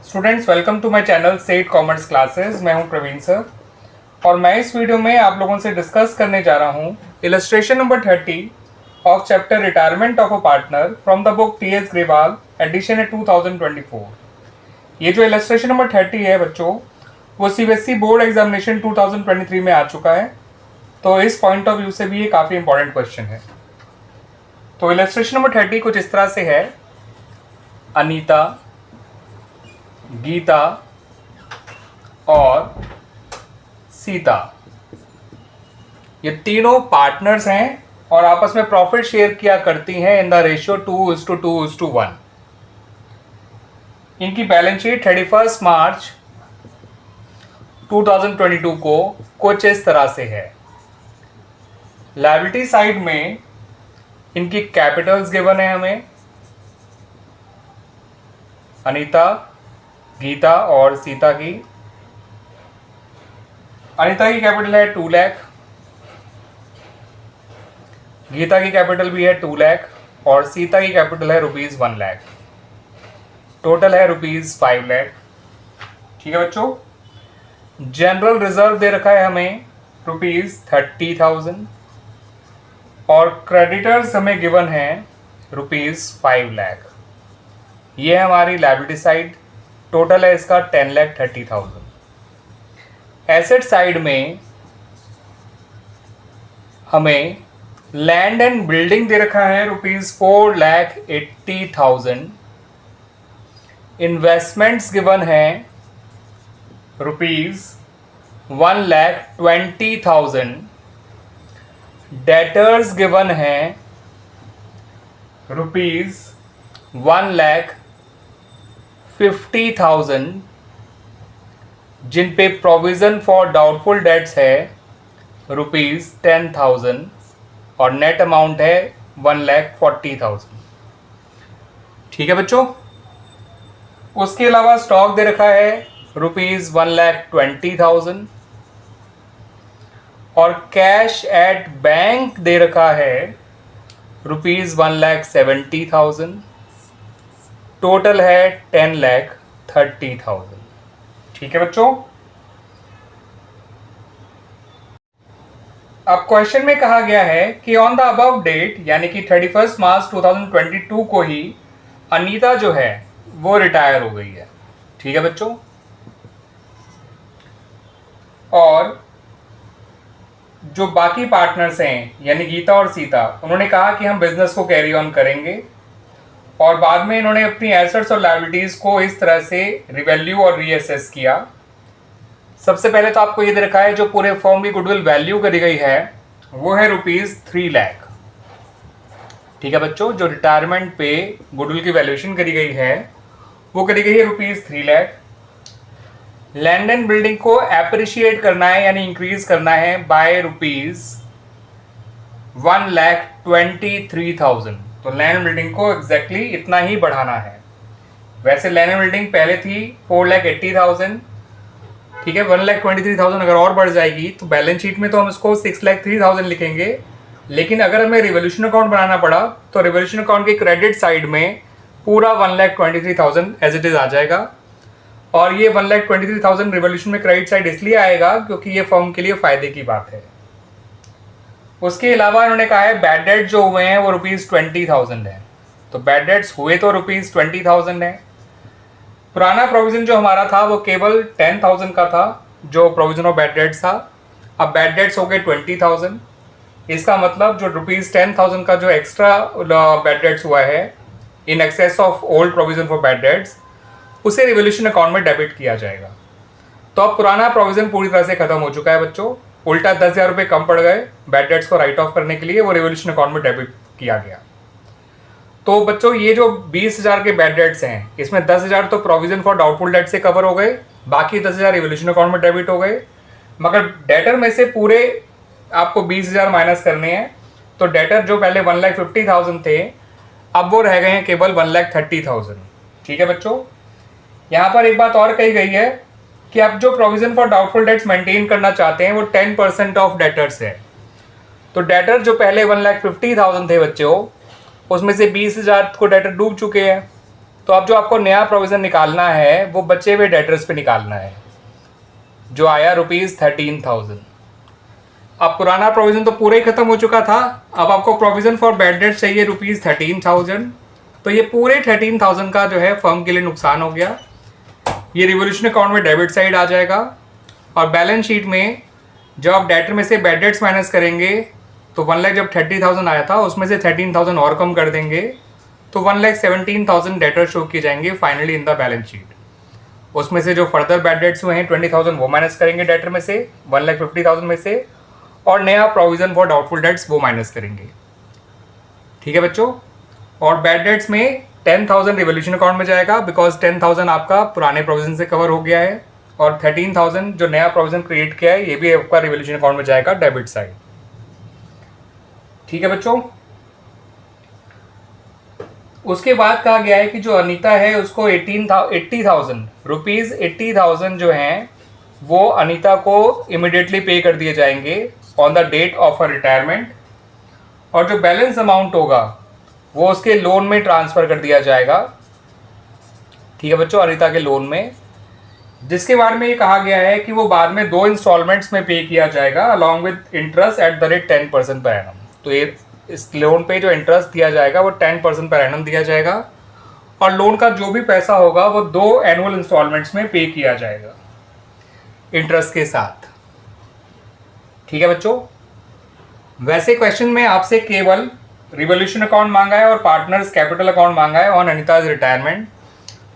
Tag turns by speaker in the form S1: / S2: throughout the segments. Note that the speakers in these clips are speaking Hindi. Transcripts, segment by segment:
S1: Students welcome to my channel set commerce classes. मैं हूं प्रवीण सर और मैं इस वीडियो में आप लोगों से डिस्कस करने जा रहा हूं illustration number 30 of chapter retirement of a partner from the book T S Grewal edition है 2024। ये जो इलस्ट्रेशन नंबर 30 है बच्चों, वो सीबीएसई बोर्ड एग्जामिनेशन 2023 में आ चुका है, तो इस पॉइंट ऑफ व्यू से भी ये काफ़ी इंपॉर्टेंट क्वेश्चन है। तो इलस्ट्रेशन नंबर 30 कुछ इस तरह से है। अनीता, गीता और सीता, ये तीनों पार्टनर्स हैं और आपस में प्रॉफिट शेयर किया करती हैं इन द रेशियो 2:2:1। इनकी बैलेंस शीट 31 मार्च 2022 को कुछ इस तरह से है। लायबिलिटी साइड में इनकी कैपिटल्स गिवन है हमें, अनीता, गीता और सीता की। अनीता की कैपिटल है 2 लाख, गीता की कैपिटल भी है 2 लाख और सीता की कैपिटल है ₹1 लाख। टोटल है ₹5 लाख। ठीक है बच्चों। जनरल रिजर्व दे रखा है हमें ₹30,000 और क्रेडिटर्स हमें गिवन है ₹5 लाख। ये है हमारी लायबिलिटी साइड। टोटल है इसका 10,30,000। एसेट साइड में हमें लैंड एंड बिल्डिंग दे रखा है ₹4,80,000। इन्वेस्टमेंट्स गिवन है ₹1,20,000। डेटर्स गिवन है ₹1,50,000, जिन पे प्रोविजन फॉर डाउटफुल डेट्स है ₹10,000 और नेट अमाउंट है $1,40,000। ठीक है बच्चों। उसके अलावा स्टॉक दे रखा है ₹1,20,000 और कैश एट बैंक दे रखा है ₹1,70,000। टोटल है 10,30,000। ठीक है बच्चों। अब क्वेश्चन में कहा गया है कि ऑन द अबव डेट यानी कि 31 मार्च 2022 को ही अनीता जो है वो रिटायर हो गई है। ठीक है बच्चों। और जो बाकी पार्टनर्स हैं यानी गीता और सीता, उन्होंने कहा कि हम बिजनेस को कैरी ऑन करेंगे और बाद में इन्होंने अपनी एसेट्स और लायबिलिटीज को इस तरह से रिवैल्यू और रीअसेस किया। सबसे पहले तो आपको ये दे रखा है जो पूरे फॉर्म की गुडविल वैल्यू करी गई है वो है ₹3 लाख। ठीक है बच्चों। जो रिटायरमेंट पे गुडविल की वैल्यूएशन करी गई है वो करी गई है ₹3 लाख। लैंड एंड बिल्डिंग को एप्रिशिएट करना है यानी इंक्रीज करना है बाय ₹1,23,000। तो लैंड बिल्डिंग को एग्जैक्टली इतना ही बढ़ाना है। वैसे लैंड बिल्डिंग पहले थी 4,80,000। ठीक है, 1,23,000 अगर और बढ़ जाएगी तो बैलेंस शीट में तो हम इसको 6,03,000 लिखेंगे, लेकिन अगर हमें रिवोल्यूशन अकाउंट बनाना पड़ा तो रिवोल्यूशन अकाउंट की क्रेडिट साइड में पूरा 1,23,000 एज इट इज आ जाएगा। और ये 1,23,000 रिवोल्यूशन में क्रेडिट साइड इसलिए आएगा क्योंकि ये फर्म के लिए फायदे की बात है। उसके अलावा इन्होंने कहा है बैड डेट जो हुए हैं वो ₹20,000 है। तो बैड डेट्स हुए तो ₹20,000 है। पुराना प्रोविजन जो हमारा था वो केवल 10,000 का था, जो प्रोविजन ऑफ बैड डेट्स था। अब बैड डेट्स हो गए 20,000। इसका मतलब जो ₹10,000 का जो एक्स्ट्रा बैड डेट्स हुआ है in excess of old provision for bad debts, उसे रिवोल्यूशन अकाउंट में डेबिट किया जाएगा। तो अब पुराना प्रोविजन पूरी तरह से खत्म हो चुका है बच्चों। उल्टा 10,000 रुपये कम पड़ गए बैड डेट्स को राइट ऑफ करने के लिए, वो रिवोल्यूशन अकाउंट में डेबिट किया गया। तो बच्चों ये जो 20,000 के बैड डेट्स हैं इसमें 10,000 तो प्रोविजन फॉर डाउटफुल डेट से कवर हो गए, बाकी 10,000 रिवोल्यूशन अकाउंट में डेबिट हो गए। मगर डेटर में से पूरे आपको 20,000 माइनस करने हैं। तो डेटर जो पहले 1,50,000 थे अब वो रह गए हैं केवल 1,30,000। ठीक है बच्चों। यहाँ पर एक बात और कही गई है कि आप जो provision for doubtful debts maintain करना चाहते हैं वो 10% ऑफ डेटर्स है। तो डेटर जो पहले 1,50,000 थे बच्चों, उसमें से 20,000 को डेटर डूब चुके हैं। तो अब जो आपको नया प्रोविज़न निकालना है वो बचे हुए डेटर्स पे निकालना है, जो आया ₹13,000। अब पुराना प्रोविज़न तो पूरा ही खत्म हो चुका था, अब आपको प्रोविज़न फॉर बैड डेट चाहिए ₹13,000। तो ये पूरे 13,000 का जो है फर्म के लिए नुकसान हो गया। ये रिवोल्यूशन अकाउंट में डेबिट साइड आ जाएगा और बैलेंस शीट में जब आप डेटर में से बैड डेट्स माइनस करेंगे तो 1 लाख जब 30,000 आया था उसमें से 13,000 और कम कर देंगे तो 1,17,000 डेटर शो किए जाएंगे finally in the balance sheet. उसमें से जो फर्दर बैड डेट्स हुए हैं 20,000 वो माइनस करेंगे डेटर में से 1,50,000 में से, और नया प्रोविजन फॉर डाउटफुल डेट्स वो माइनस करेंगे। ठीक है बच्चों, और बैड डेट्स में 10,000 रिवोल्यूशन अकाउंट में जाएगा बिकॉज 10,000 आपका पुराने प्रोविजन से कवर हो गया है, और 13,000 जो नया प्रोविजन क्रिएट किया है ये भी आपका रिवोल्यूशन अकाउंट में जाएगा डेबिट साइड। ठीक है बच्चों, उसके बाद कहा गया है कि जो अनीता है उसको 80,000 रुपीज़ 80,000 जो हैं वो अनीता को इमिडिएटली पे कर दिए जाएंगे on the date of a retirement, और जो बैलेंस अमाउंट होगा वो उसके लोन में ट्रांसफ़र कर दिया जाएगा। ठीक है बच्चों, अनीता के लोन में, जिसके बारे में ये कहा गया है कि वो बाद में 2 इंस्टॉलमेंट्स में पे किया जाएगा along with interest at the rate 10% per annum. तो ये इस लोन पे जो इंटरेस्ट दिया जाएगा वो 10% पर एनम दिया जाएगा, और लोन का जो भी पैसा होगा वो 2 एनुअल इंस्टॉलमेंट्स में पे किया जाएगा इंटरेस्ट के साथ। ठीक है बच्चों, वैसे क्वेश्चन में आपसे केवल रिवोल्यूशन अकाउंट मांगा है और पार्टनर्स कैपिटल अकाउंट मांगा है ऑन अनीताज रिटायरमेंट,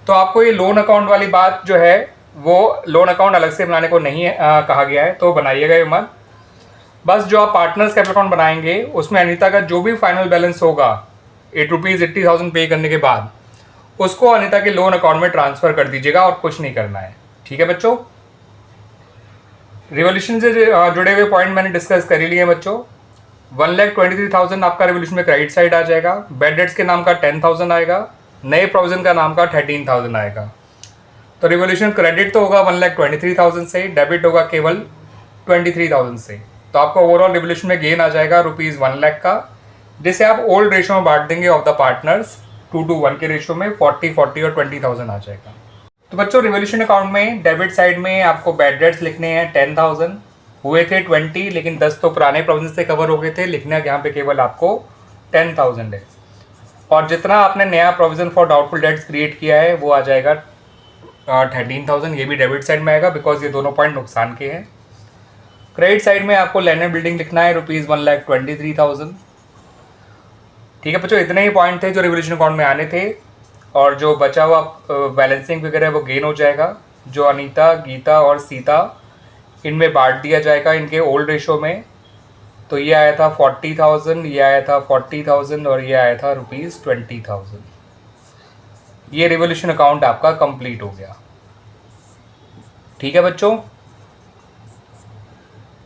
S1: तो आपको ये लोन अकाउंट वाली बात जो है वो लोन अकाउंट अलग से बनाने को नहीं कहा गया है, तो बनाइएगा ये मत। बस जो आप पार्टनर्स कैपिटल अकाउंट बनाएंगे उसमें अनीता का जो भी फाइनल बैलेंस होगा ₹80,000 पे करने के बाद उसको अनीता के लोन अकाउंट में ट्रांसफ़र कर दीजिएगा और कुछ नहीं करना है। ठीक है बच्चों, रिवोल्यूशन से जुड़े हुए पॉइंट मैंने डिस्कस कर ही लिए हैं बच्चों। 1,23,000 आपका रिवोल्यूशन में क्रेडिट साइड आ जाएगा, बैड डेट्स के नाम का 10,000 आएगा, नए प्रोविजन का नाम का 13,000 आएगा। तो रिवोल्यूशन क्रेडिट तो होगा 1,23,000 से, डेबिट होगा केवल 23,000 से। तो आपका ओवरऑल रिवोल्यूशन में गेन आ जाएगा ₹1 लाख का, जिसे आप ओल्ड रेशो में बांट देंगे ऑफ द पार्टनर्स 2:1 के रेशो में 40 और 20,000 आ जाएगा। तो बच्चों रिवोल्यूशन अकाउंट में डेबिट साइड में आपको बैड डेट्स लिखने हैं 10,000, हुए थे 20 लेकिन 10 तो पुराने प्रोविजन से कवर हो गए थे, लिखना यहाँ पे केवल आपको 10,000 है, और जितना आपने नया provision for doubtful debts create किया है वो आ जाएगा 13,000। ये भी डेबिट साइड में आएगा बिकॉज ये दोनों पॉइंट नुकसान के हैं। क्रेडिट साइड में आपको लैंड एंड बिल्डिंग लिखना है ₹1,23,000। ठीक है बच्चों, इतने ही पॉइंट थे जो रिवोल्यूशन अकाउंट में आने थे, और जो बचा हुआ बैलेंसिंग वगैरह वो गेन हो जाएगा, जो अनीता, गीता और सीता इनमें बांट दिया जाएगा इनके ओल्ड रेशो में। तो ये आया था 40,000, ये आया था 40,000 और ये आया था ₹20,000। ये रिवोल्यूशन अकाउंट आपका कंप्लीट हो गया। ठीक है बच्चों,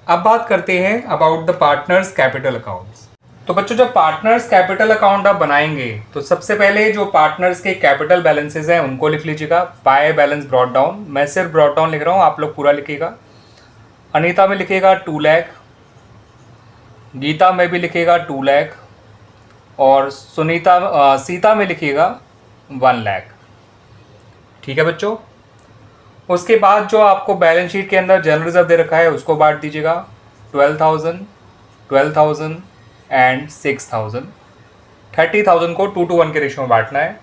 S1: अब बात करते हैं about the partners capital accounts. तो बच्चों जब पार्टनर्स कैपिटल अकाउंट आप बनाएंगे तो सबसे पहले जो पार्टनर्स के कैपिटल बैलेंसेस हैं उनको लिख लीजिएगा बाय बैलेंस ब्रॉट डाउन। मैं सिर्फ ब्रॉट डाउन लिख रहा हूँ, आप लोग पूरा लिखिएगा। अनीता में लिखेगा 2 लाख, गीता में भी लिखेगा 2 लाख, और सीता में लिखिएगा 1 लाख। ठीक है बच्चों, उसके बाद जो आपको बैलेंस शीट के अंदर जनरल रिजर्व दे रखा है उसको बांट दीजिएगा 12,000, 12,000 एंड 6,000। 30,000 को 2:1 के रेशो में बांटना है।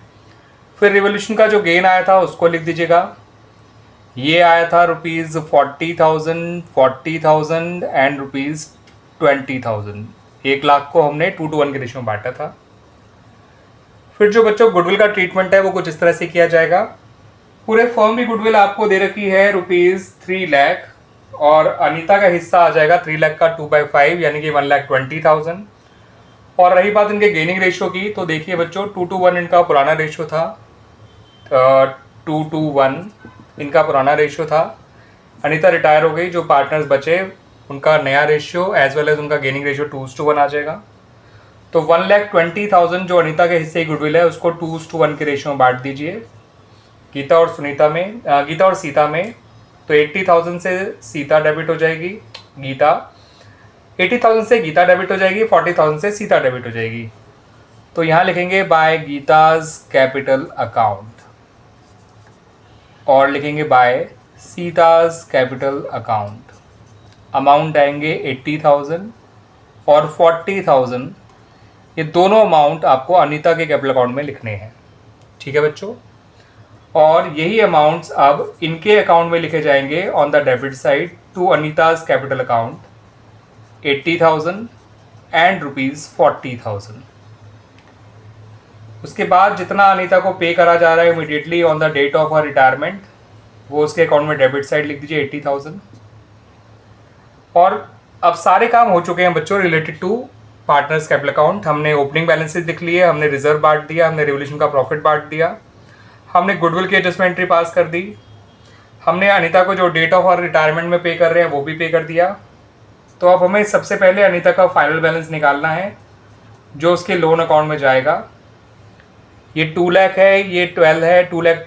S1: फिर रिवोल्यूशन का जो गेन आया था उसको लिख दीजिएगा, ये आया था ₹40,000, 40,000 एंड ₹20,000। 1 लाख को हमने 2:1 के रेशो में बांटा था। फिर जो बच्चों गुडविल का ट्रीटमेंट है वो कुछ इस तरह से किया जाएगा। पूरे फर्म की गुडविल आपको दे रखी है ₹3 लाख, और अनीता का हिस्सा आ जाएगा 3 लाख का 2/5 यानी कि 1,20,000। और रही बात इनके गेनिंग रेशियो की, तो देखिए बच्चों 2:1 इनका पुराना रेशियो था, 2:1 इनका पुराना रेशियो था। अनीता रिटायर हो गई, जो पार्टनर्स बचे उनका नया रेशियो एज वेल एज उनका गेनिंग रेशियो 2:1 आ जाएगा। तो 1,20,000 जो अनीता के हिस्से की गुडविल है उसको 2:1 के रेशियो में बांट दीजिए गीता और सीता में। तो 80,000 से सीता डेबिट हो जाएगी, 80,000 से गीता डेबिट हो जाएगी, 40,000 से सीता डेबिट हो जाएगी। तो यहाँ लिखेंगे बाय गीताज कैपिटल अकाउंट और लिखेंगे bye Sita's capital account. Amount आएंगे 80,000 और 40,000, ये दोनों अमाउंट आपको अनीता के कैपिटल अकाउंट में लिखने हैं। ठीक है बच्चों, और यही अमाउंट्स अब इनके अकाउंट में लिखे जाएंगे on the debit side to Anita's capital account 80,000 and ₹40,000। उसके बाद जितना अनीता को पे करा जा रहा है immediately on the date of her retirement, वो उसके अकाउंट में डेबिट साइड लिख दीजिए 80,000। और अब सारे काम हो चुके हैं बच्चों related to partners capital account. हमने ओपनिंग बैलेंसेस दिख लिए, हमने रिजर्व बांट दिया, हमने रिवोल्यूशन का प्रॉफिट बांट दिया, हमने गुडविल की एडजस्टमेंट एंट्री पास कर दी, हमने अनीता को जो डेट ऑफ और रिटायरमेंट में पे कर रहे हैं वो भी पे कर दिया। तो अब हमें सबसे पहले अनीता का फाइनल बैलेंस निकालना है जो उसके लोन अकाउंट में जाएगा। ये 2 लाख है, ये 12 है, 2 लाख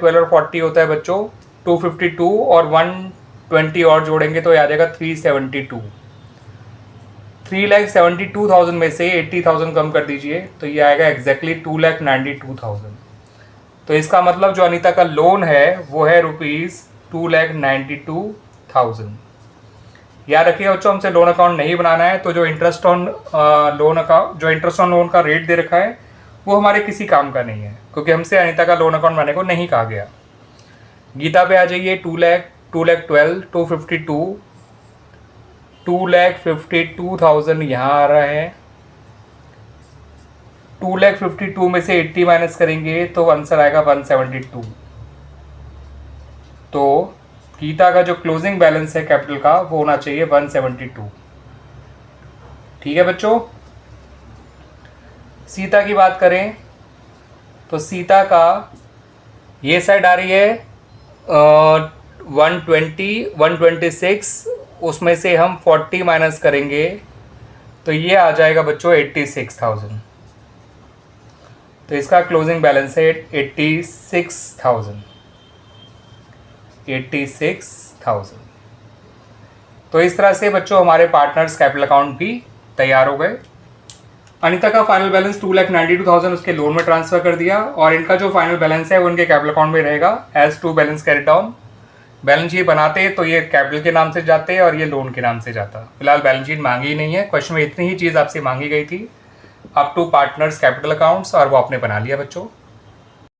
S1: 12 और 40 होता है बच्चों 252 और 120 और जोड़ेंगे तो आ जाएगा 372। 3,72,000 में से 80,000 कम कर दीजिए तो ये आएगा एग्जैक्टली 2,92,000। तो इसका मतलब जो अनीता का लोन है वो है ₹2,92,000। याद रखिए बच्चों, हमसे लोन अकाउंट नहीं बनाना है, तो जो इंटरेस्ट ऑन लोन का रेट दे रखा है वो हमारे किसी काम का नहीं है, क्योंकि हमसे अनीता का लोन अकाउंट बनाने को नहीं कहा गया। गीता पे आ जाइए 2,12,252 2,52,000 यहाँ आ रहा है। 2,52,000 में से 80 माइनस करेंगे तो आंसर आएगा 172। तो गीता का जो क्लोजिंग बैलेंस है कैपिटल का वो होना चाहिए 172। ठीक है बच्चों, सीता की बात करें तो सीता का ये साइड आ रही है 120 126, उसमें से हम 40 माइनस करेंगे तो ये आ जाएगा बच्चों 86,000। तो इसका क्लोजिंग बैलेंस है 86,000। तो इस तरह से बच्चों हमारे पार्टनर्स कैपिटल अकाउंट भी तैयार हो गए। अनीता का फाइनल बैलेंस 2,92,000 उसके लोन में ट्रांसफर कर दिया और इनका जो फाइनल बैलेंस है वो इनके कैपिटल अकाउंट में रहेगा as to balance carry down. Balance sheet बनाते तो ये कैपिटल के नाम से जाते और ये लोन के नाम से जाता। फिलहाल बैलेंस शीट मांगी ही नहीं है, क्वेश्चन में इतनी ही चीज़ आपसे मांगी गई थी up to partners capital accounts और वो आपने बना लिया बच्चों।